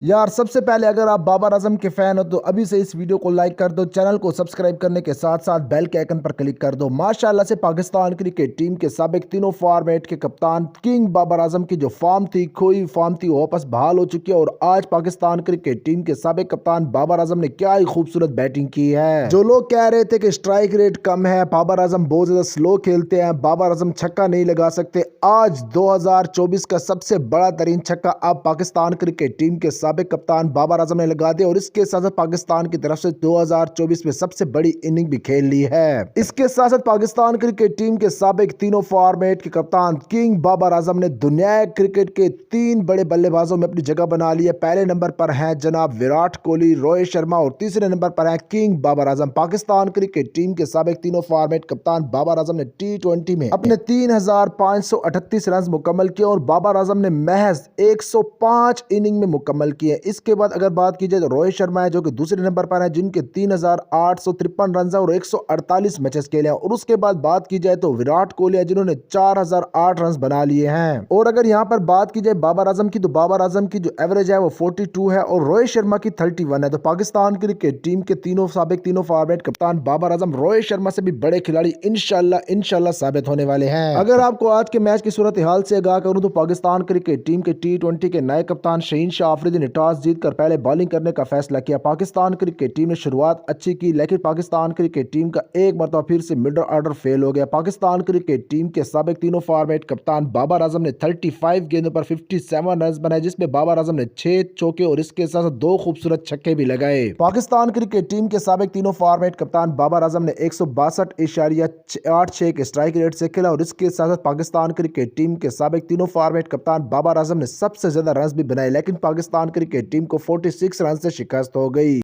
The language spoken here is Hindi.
यार सबसे पहले अगर आप बाबर आजम के फैन हो तो अभी से इस वीडियो को लाइक कर दो, चैनल को सब्सक्राइब करने के साथ साथ बेल के आइकन पर क्लिक कर दो। माशाल्लाह से पाकिस्तान क्रिकेट टीम के साबिक तीनों फॉर्मेट के कप्तान किंग बाबर आजम की जो फॉर्म थी, खोई फॉर्म थी, वापस बहाल हो चुकी है। और आज पाकिस्तान क्रिकेट टीम के साबिक कप्तान बाबर आजम ने क्या ही खूबसूरत बैटिंग की है। जो लोग कह रहे थे कि स्ट्राइक रेट कम है, बाबर आजम बहुत ज्यादा स्लो खेलते हैं, बाबर आजम छक्का नहीं लगा सकते, आज 2024 का सबसे बड़ा तरीन छक्का अब पाकिस्तान क्रिकेट टीम के साबिक कप्तान बाबर आजम ने लगा दिया। और इसके साथ साथ पाकिस्तान की तरफ से 2024 में सबसे बड़ी इनिंग भी खेल ली है। इसके साथ साथ पाकिस्तान क्रिकेट टीम के साबिक तीनों फॉर्मेट के कप्तान किंग बाबर आजम ने दुनिया क्रिकेट के 3 बड़े बल्लेबाजों में अपनी जगह बना ली है। पहले नंबर पर है जनाब विराट कोहली, रोहित शर्मा और तीसरे नंबर पर है king Babar Azam. Pakistan cricket team के साबिक तीनों फॉर्मेट कप्तान बाबर आजम ने T20 में अपने 3538 रन मुकम्मल किए और बाबर आजम ने महज 105 इनिंग में मुकम्मल किए। इसके बाद अगर बात की जाए तो रोहित शर्मा है जो कि दूसरे नंबर पर है, जिनके 3853 रन है और 148 मैचेस खेले हैं। और उसके बाद बात की जाए तो विराट कोहली है जिन्होंने 4008 रन बना लिए हैं। और अगर यहां पर बात की जाए बाबर आजम की, तो बाबर आजम की जो एवरेज है वो 42 है और रोहित शर्मा की 31 है। तो पाकिस्तान क्रिकेट टीम के साबिक तीनों फॉर्मेट कप्तान बाबर आजम रोहित शर्मा से भी बड़े खिलाड़ी इंशाल्लाह साबित होने वाले हैं। अगर आपको आज के मैच की सूरत हाल से आगाह करूं तो पाकिस्तान क्रिकेट टीम के T20 के नए कप्तान शहीन शाह अफरीदी ने टॉस जीतकर पहले बॉलिंग करने का फैसला किया। पाकिस्तान क्रिकेट टीम ने शुरुआत अच्छी की, लेकिन पाकिस्तान क्रिकेट टीम का एक मरतबा फिर से मिडल ऑर्डर फेल हो गया। पाकिस्तान क्रिकेट टीम के साबिक तीनों फॉर्मेट कप्तान बाबर आजम ने 35 गेंदों पर 57 रन बनाए, जिसमें बाबर आजम ने 6 चौके और इसके साथ 2 खूबसूरत छक्के भी लगाए। पाकिस्तान क्रिकेट टीम के साबिक तीनों फॉर्मेट कप्तान बाबर आजम ने 162.86 के स्ट्राइक रेट से खेला और इसके साथ साथ पाकिस्तान क्रिकेट टीम के साबिक तीनों फॉर्मेट कप्तान बाबर आजम ने सबसे ज्यादा रन भी बनाए, लेकिन पाकिस्तान क्रिकेट टीम को 46 रन से शिकस्त हो गई।